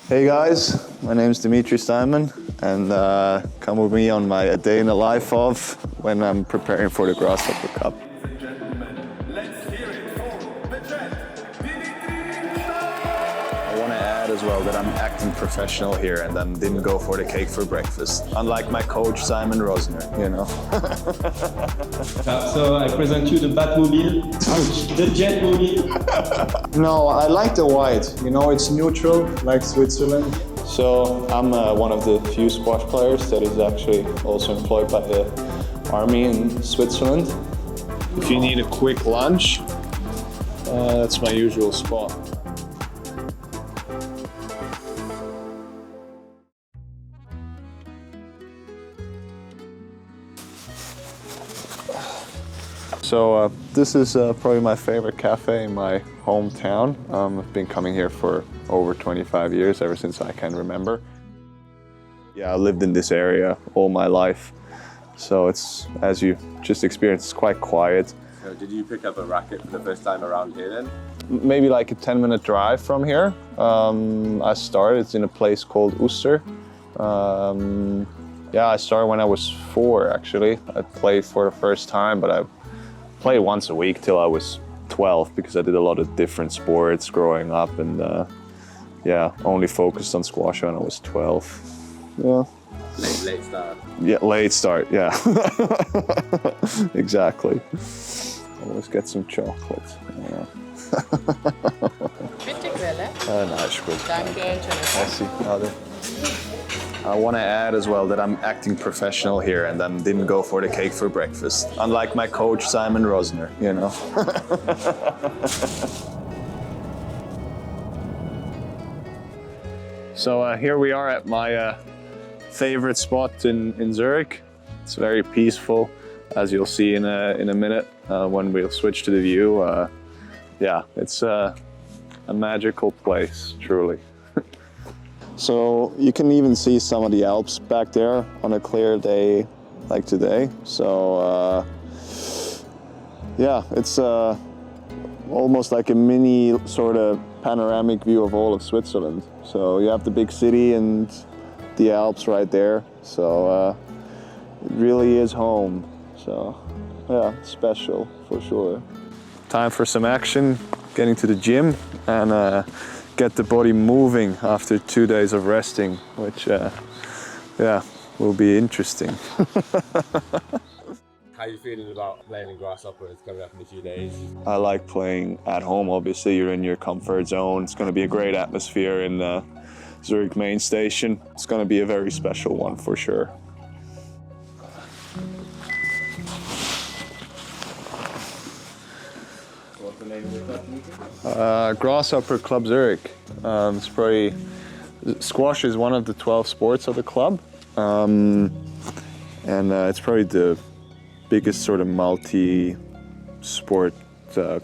Hey guys, my name is Dimitri Steinmann, and come with me on my day in the life of when I'm preparing for the Grasshopper Cup. I want to add as well that I'm acting professional here and then didn't go for the cake for breakfast, unlike my coach Simon Rosner, you know. So I present you the Batmobile, the Jetmobile. No, I like the white. You know, it's neutral, like Switzerland. So I'm one of the few squash players that is actually also employed by the army in Switzerland. If you need a quick lunch, that's my usual spot. So this is probably my favorite cafe in my hometown. I've been coming here for over 25 years, ever since I can remember. Yeah, I lived in this area all my life. So it's, as you just experienced, it's quite quiet. So did you pick up a racket for the first time around here then? Maybe like a 10-minute drive from here. I started in a place called Uster. Yeah, I started when I was 4 actually. I played for the first time, but I played once a week till I was 12 because I did a lot of different sports growing up, and yeah, only focused on squash when I was 12. Yeah. Late start. Yeah, late start, yeah. Exactly. Always get some chocolate. Yeah. Bitte Quelle. Nice, good. Danke, schönen Merci. I want to add as well that I'm acting professional here and then didn't go for the cake for breakfast, unlike my coach Simon Rosner, you know. So here we are at my favorite spot in Zurich. It's very peaceful, as you'll see in a minute when we'll switch to the view. Yeah, it's a magical place, truly. So you can even see some of the Alps back there on a clear day like today. So yeah, it's almost like a mini sort of panoramic view of all of Switzerland. So you have the big city and the Alps right there. So it really is home. So yeah, special for sure. Time for some action, getting to the gym and get the body moving after 2 days of resting, which yeah, will be interesting. How are you feeling about playing in Grasshopper? It's coming up in a few days. I like playing at home, obviously. You're in your comfort zone. It's going to be a great atmosphere in the Zurich main station. It's going to be a very special one for sure. What's the name of the club? Grasshopper Club Zurich. It's probably, squash is one of the 12 sports of the club. And it's probably the biggest sort of multi-sport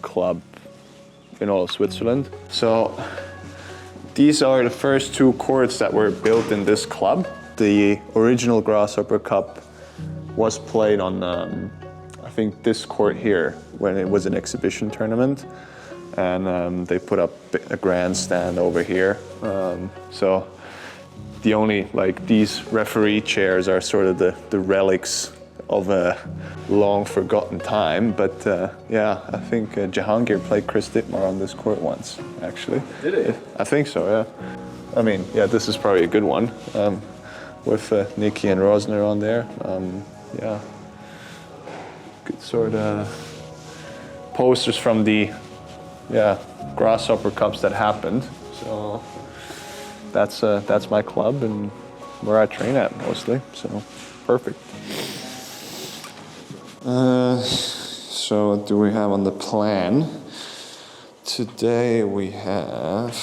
club in all of Switzerland. So these are the first 2 courts that were built in this club. The original Grasshopper Cup was played on, I think, this court here when it was an exhibition tournament. And they put up a grandstand over here. So the only, like, these referee chairs are sort of the relics of a long forgotten time. But yeah, I think Jahangir played Chris Dittmar on this court once, actually. Did he? I think so, yeah. I mean, yeah, this is probably a good one with Nikki and Rosner on there. Yeah, good sort of posters from the Grasshopper Cups that happened. So that's my club and where I train at mostly. So perfect. So what do we have on the plan? Today we have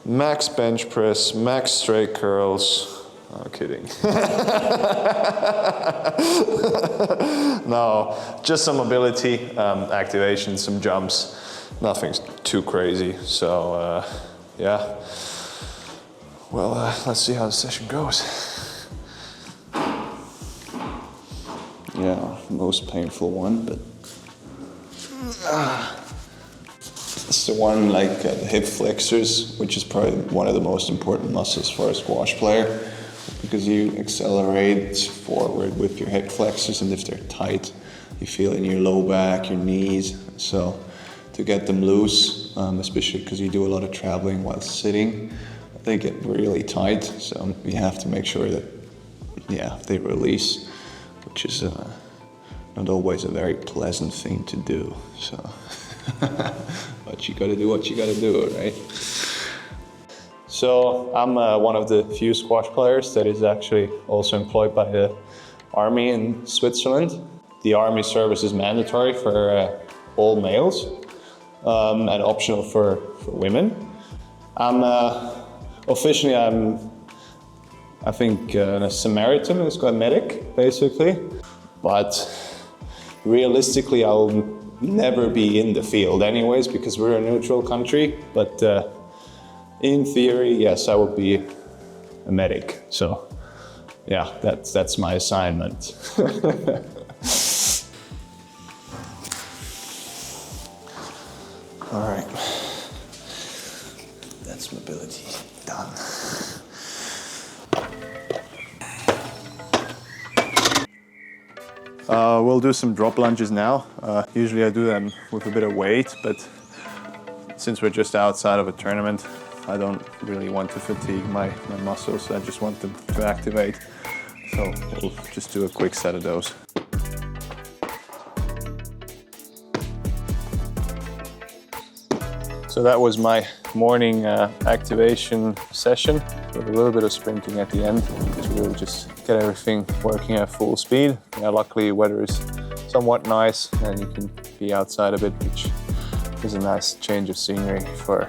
max bench press, max straight curls. I'm kidding. No, just some mobility, activation, some jumps. Nothing too crazy. So yeah. Well, let's see how the session goes. Yeah, most painful one, but It's the one like the hip flexors, which is probably one of the most important muscles for a squash player, because you accelerate forward with your hip flexors, and if they're tight, you feel it in your low back, your knees. So to get them loose, especially because you do a lot of traveling while sitting, they get really tight. So you have to make sure that, yeah, they release, which is not always a very pleasant thing to do. So, but you gotta do what you gotta do, right? So I'm one of the few squash players that is actually also employed by the army in Switzerland. The army service is mandatory for all males and optional for women. Officially I think a Samaritan, it's called a medic basically, but realistically I'll never be in the field anyways because we're a neutral country, but in theory, yes, I would be a medic. So yeah, that's my assignment. All right, that's mobility done. We'll do some drop lunges now. Usually I do them with a bit of weight, but since we're just outside of a tournament, I don't really want to fatigue my muscles. I just want them to activate. So we'll just do a quick set of those. So that was my morning activation session with a little bit of sprinting at the end to really just get everything working at full speed. Yeah, luckily weather is somewhat nice and you can be outside a bit, which is a nice change of scenery for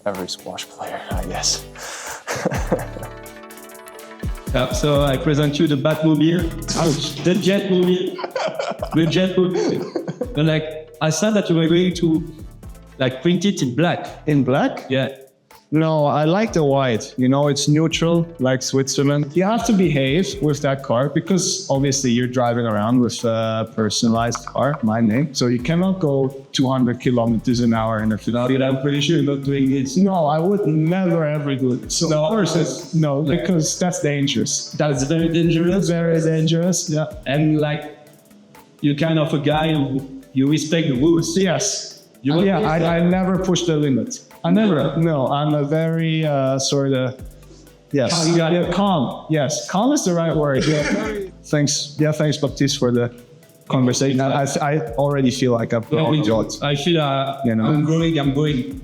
every squash player, I guess. So I present you the Batmobile. Ouch. The Jetmobile. The Jetmobile. But like, I said that you were going to like print it in black. In black? Yeah. No, I like the white. You know, it's neutral, like Switzerland. You have to behave with that car because obviously you're driving around with a personalized car, my name. So you cannot go 200 kilometers an hour in a Ferrari. I'm pretty sure you're not doing it. No, I would never ever do it. So No. of course, no, because that's dangerous. That's very dangerous. Very dangerous, yeah. And like, you're kind of a guy who you respect the rules. Yes. You Yeah, I never push the limit. I never. No, I'm a very sort of, yes. Calm. Yes, calm is the right word. Yeah. Thanks. Yeah, thanks, Baptiste, for the conversation. I already feel like I've enjoyed. I feel You know. I'm growing.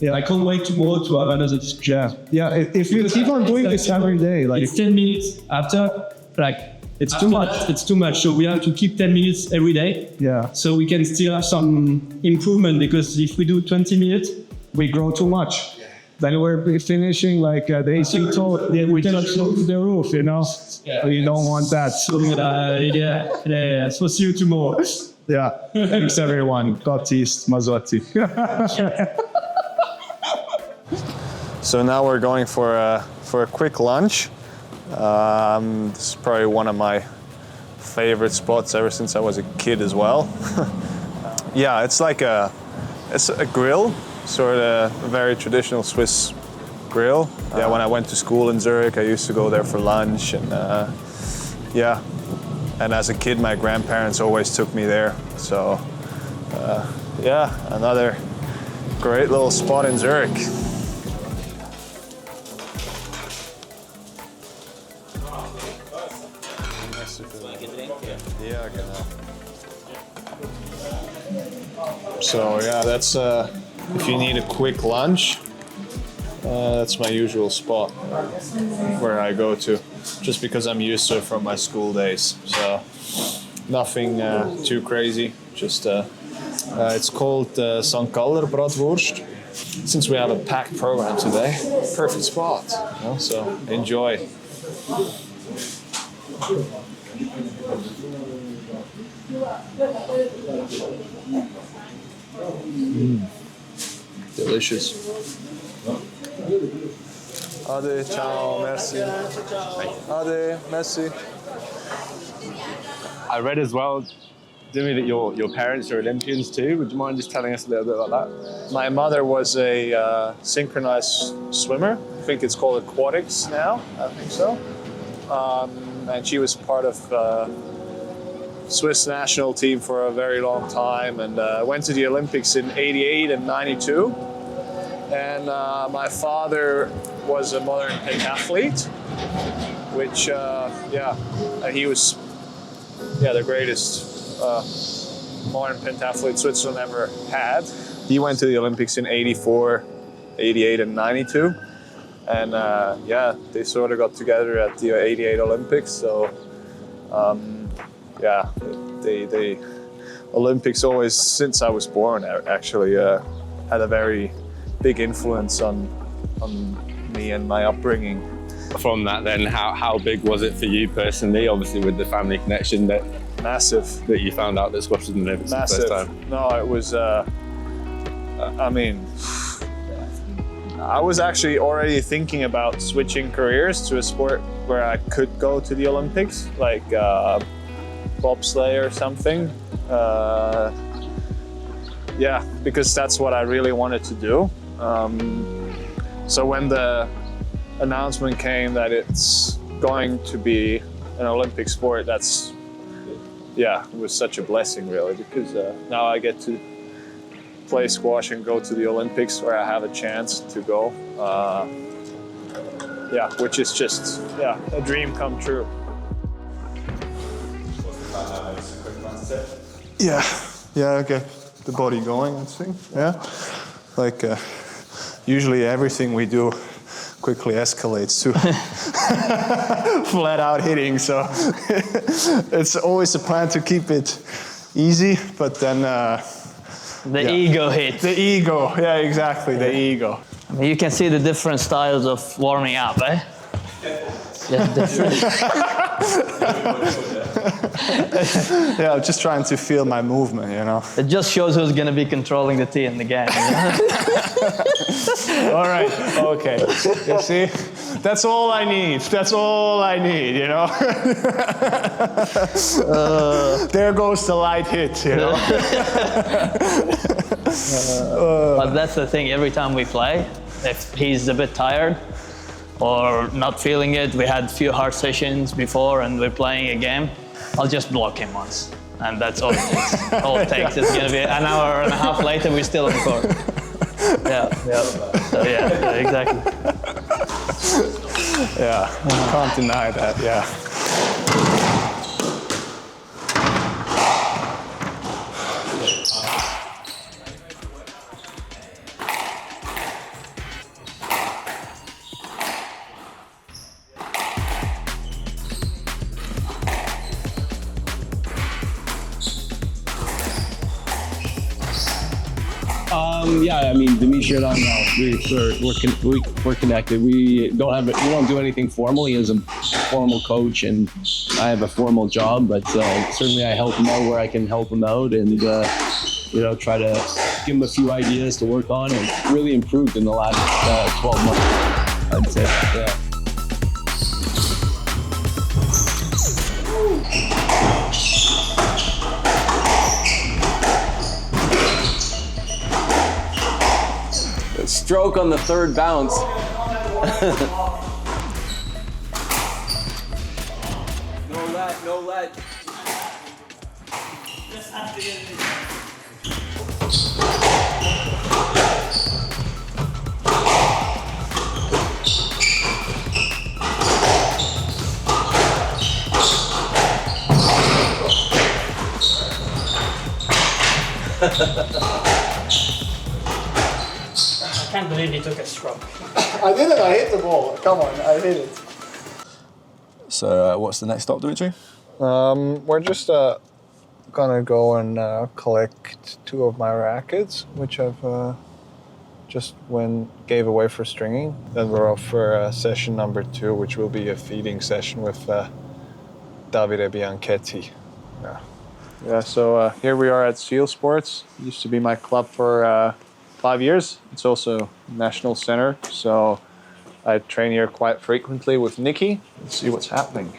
Yeah. I can't wait tomorrow to have another. Yeah. If you keep on doing this every day, like It's 10 minutes after, like, it's too much. It's too much. So we have to keep 10 minutes every day. yeah, So we can still have some improvement, because if we do 20 minutes, we grow too much. Then we're finishing like the AC told. We cannot show the roof, you know. So you don't want that. so yeah. So see you tomorrow. Yeah. Thanks everyone. Baptiste Mazzotti. So now we're going for a quick lunch. This is probably one of my favorite spots ever since I was a kid as well. Yeah, it's like it's a grill, sort of a very traditional Swiss grill. Yeah, when I went to school in Zurich, I used to go there for lunch, and yeah. And as a kid, my grandparents always took me there. So yeah, another great little spot in Zurich. Ja, genau. So yeah, that's if you need a quick lunch, that's my usual spot where I go to, just because I'm used to it from my school days. So nothing too crazy. Just it's called St. Galler Bratwurst. Since we have a packed program today, perfect spot. You know? So enjoy. Delicious. Ade, ciao, merci. Ade, merci. I read as well Dimi, that your parents are Olympians too. Would you mind just telling us a little bit about that? My mother was a synchronized swimmer. I think it's called aquatics now. I think so. And she was part of Swiss national team for a very long time, and went to the Olympics in '88 and '92. And my father was a modern pentathlete, which he was the greatest modern pentathlete Switzerland ever had. He went to the Olympics in '84, '88, and '92. And they sort of got together at the '88 Olympics. So the Olympics always, since I was born, actually had a very big influence on me and my upbringing. From that, then, how big was it for you personally? Obviously, with the family connection, that Massive. That you found out that squash was in the Olympics Massive. the first time. No, it was. I was actually already thinking about switching careers to a sport where I could go to the Olympics, like bobsleigh or something. Because that's what I really wanted to do. So when the announcement came that it's going to be an Olympic sport, it was such a blessing, really, because now I get to play squash and go to the Olympics where I have a chance to go. Which is just a dream come true. Okay. The body going, I think. Like usually everything we do quickly escalates to flat out hitting. So it's always a plan to keep it easy, but then the ego hit. The ego, exactly, the ego. I mean, you can see the different styles of warming up, eh? Different. Just trying to feel my movement, It just shows who's going to be controlling the tee in the game. All right, okay. You see, that's all I need. There goes the light hit, But that's the thing, every time we play, if he's a bit tired or not feeling it, we had a few hard sessions before and we're playing a game, I'll just block him once. And that's all it takes. All it takes is going to be an hour and a half later, we're still on court. So exactly. Can't deny that, Dimitri and I we're connected. We don't do anything formal. He is a formal coach, and I have a formal job. But certainly, I help him out where I can help him out, and try to give him a few ideas to work on, and really improved in the last 12 months. I'd say, Stroke on the third bounce. No let. Just have to get it. I can't believe he took a stroke. I did it, I hit the ball. Come on, I hit it. So what's the next stop, Dimitri? We're just gonna go and collect 2 of my rackets, which I've just gave away for stringing. Then we're off for session number 2, which will be a feeding session with Davide Bianchetti. So here we are at Seal Sports. It used to be my club for 5 years. It's also national center, so I train here quite frequently with Nikki. Let's see what's happening.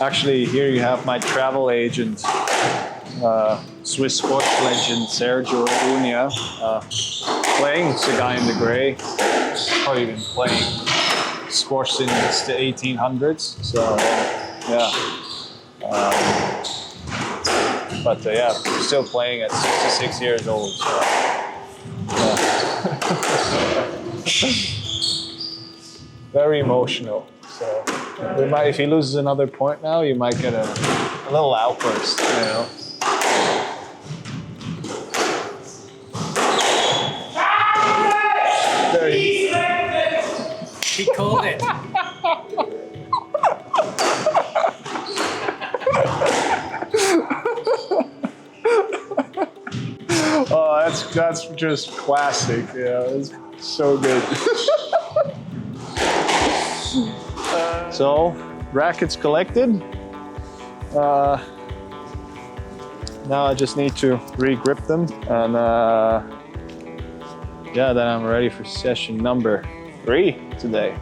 Actually, here you have my travel agent, Swiss sports legend Sergio Unia, playing. It's the guy in the gray. Probably been playing squash since the 1800s. So yeah, but yeah, still playing at 66 years old. So, yeah. Very emotional. So we might, if he loses another point now, you might get a little outburst, you know. He called it. Oh, that's just classic. Yeah, it's so good. So, rackets collected. Now I just need to re-grip them, and yeah, then I'm ready for session number 3 today.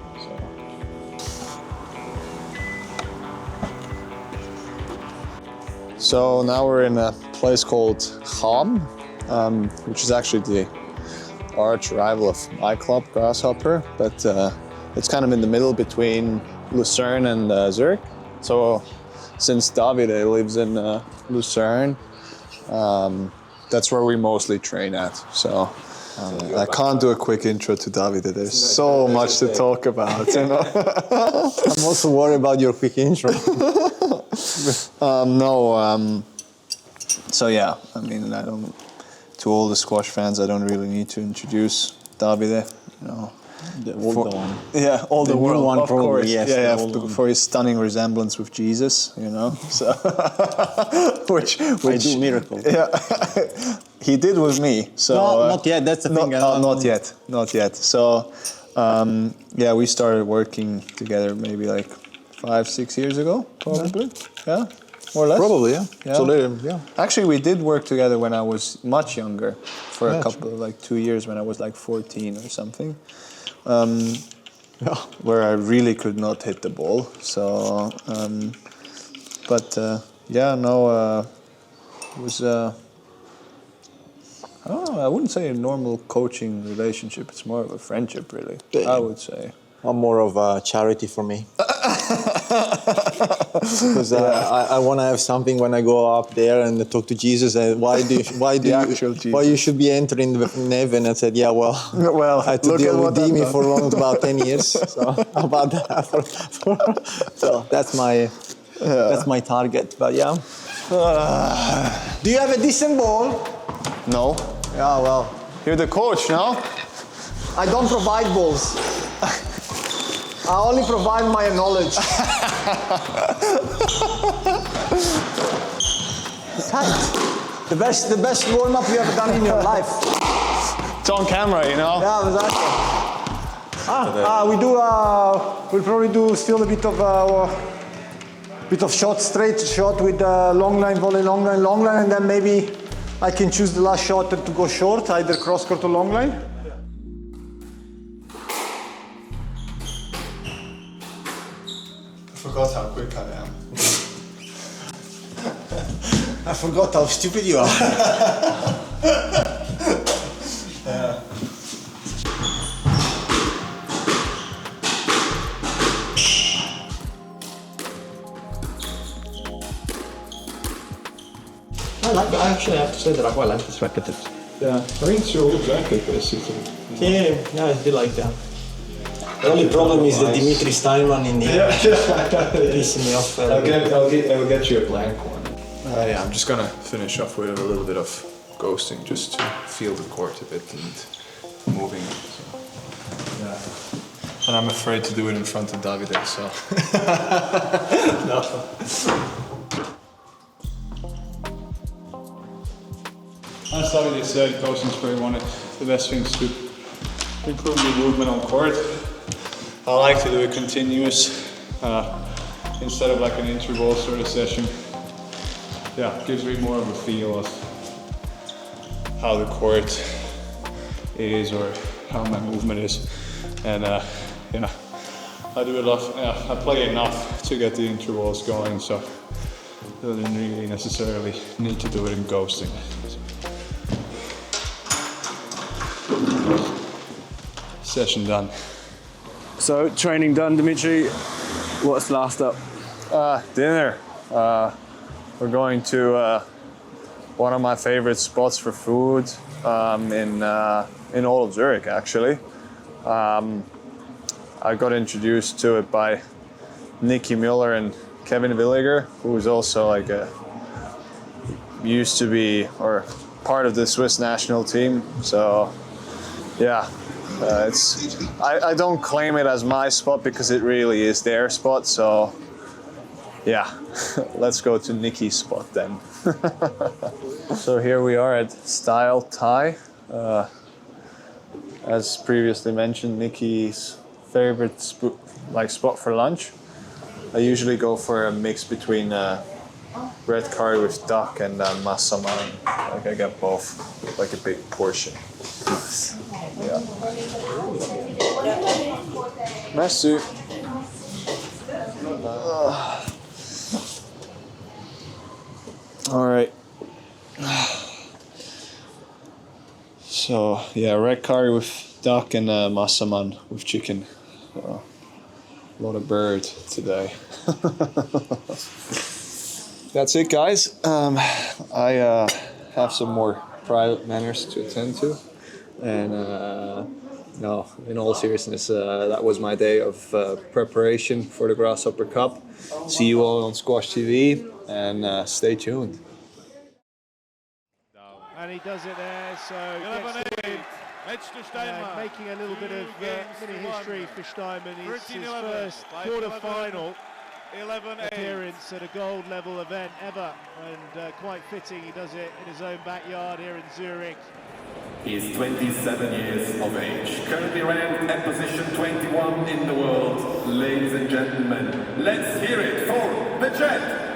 So now we're in a place called Ham, which is actually the arch rival of my club, Grasshopper, but it's kind of in the middle between Lucerne and Zurich. So since Davide lives in Lucerne, that's where we mostly train at. So I can't do a quick intro to Davide. There's so much to talk about, you know. I'm also worried about your quick intro. So yeah, I mean, to all the squash fans, I don't really need to introduce Davide, you know. The older one. Yeah, all the world one of probably, course. yes. Yeah, the old for his stunning resemblance with Jesus, you know. So, which I do miracles. Yeah, he did with me. So No, not yet. That's the thing. Not yet. So, yeah, we started working together maybe like 5-6 years ago, probably. Yeah, more or less. Probably, yeah. Yeah. So later, yeah. Actually, we did work together when I was much younger, for a couple, like 2 years, when I was like 14 or something. Where I really could not hit the ball. So, yeah, no, it was, I don't know, I wouldn't say a normal coaching relationship. It's more of a friendship, really, I would say. I'm more of a charity for me. Because I want to have something when I go up there and talk to Jesus. And why you should be entering heaven? I said, yeah, well, I had to deal with Dimi for about 10 years. So how about that? So that's my target. But yeah. Do you have a decent ball? No. Yeah, well, You're the coach, no? I don't provide balls. I only provide my knowledge. Tight. The best warm-up you ever done in your life. It's on camera, you know? Yeah, exactly. We'll probably do still a bit of shot, straight shot with long line, volley, long line, and then maybe I can choose the last shot to go short, either cross court or long line. I forgot how quick I am. I forgot how stupid you are. Yeah. I actually have to say that I quite like this racket. Yeah, I think it's your old racket, basically. Yeah, I do like that. The only problem is the Dimitri Steinmann in the pissing me off. I'll get you a blank one. Yeah, I'm just gonna finish off with a little bit of ghosting just to feel the court a bit and moving. So. Yeah. And I'm afraid to do it in front of Davide, so. No. As Davide said, ghosting is probably one of the best things to improve your movement on court. I like to do it continuous instead of like an interval sort of session. Yeah, it gives me more of a feel of how the court is or how my movement is. And yeah, I do a lot. I play enough to get the intervals going, so I don't really necessarily need to do it in ghosting. Session done. So training done, Dimitri. What's last up? Dinner. We're going to one of my favorite spots for food in all of Zurich, actually. I got introduced to it by Nicky Müller and Kevin Williger, who is also like used to be or part of the Swiss national team. So yeah, I don't claim it as my spot because it really is their spot. So yeah, let's go to Nicky's spot then. So here we are at Style Thai. As previously mentioned, Nicky's favorite spot for lunch. I usually go for a mix between red curry with duck and massaman. Like I get both, like a big portion. Yeah. Merci. All right. So yeah, red curry with duck and massaman with chicken. So, a lot of bird today. That's it, guys. I have some more private matters to attend to, and no, in all seriousness, that was my day of preparation for the Grasshopper Cup. See you all on SQUASHTV, and stay tuned. And he does it there, so gets the win. Making a little bit of mini history for Steinmann. It's his first quarter-final appearance at a gold level event ever, and quite fitting he does it in his own backyard here in Zurich. He is 27 years of age, currently ranked at position 21 in the world. Ladies and gentlemen, let's hear it for the Jet.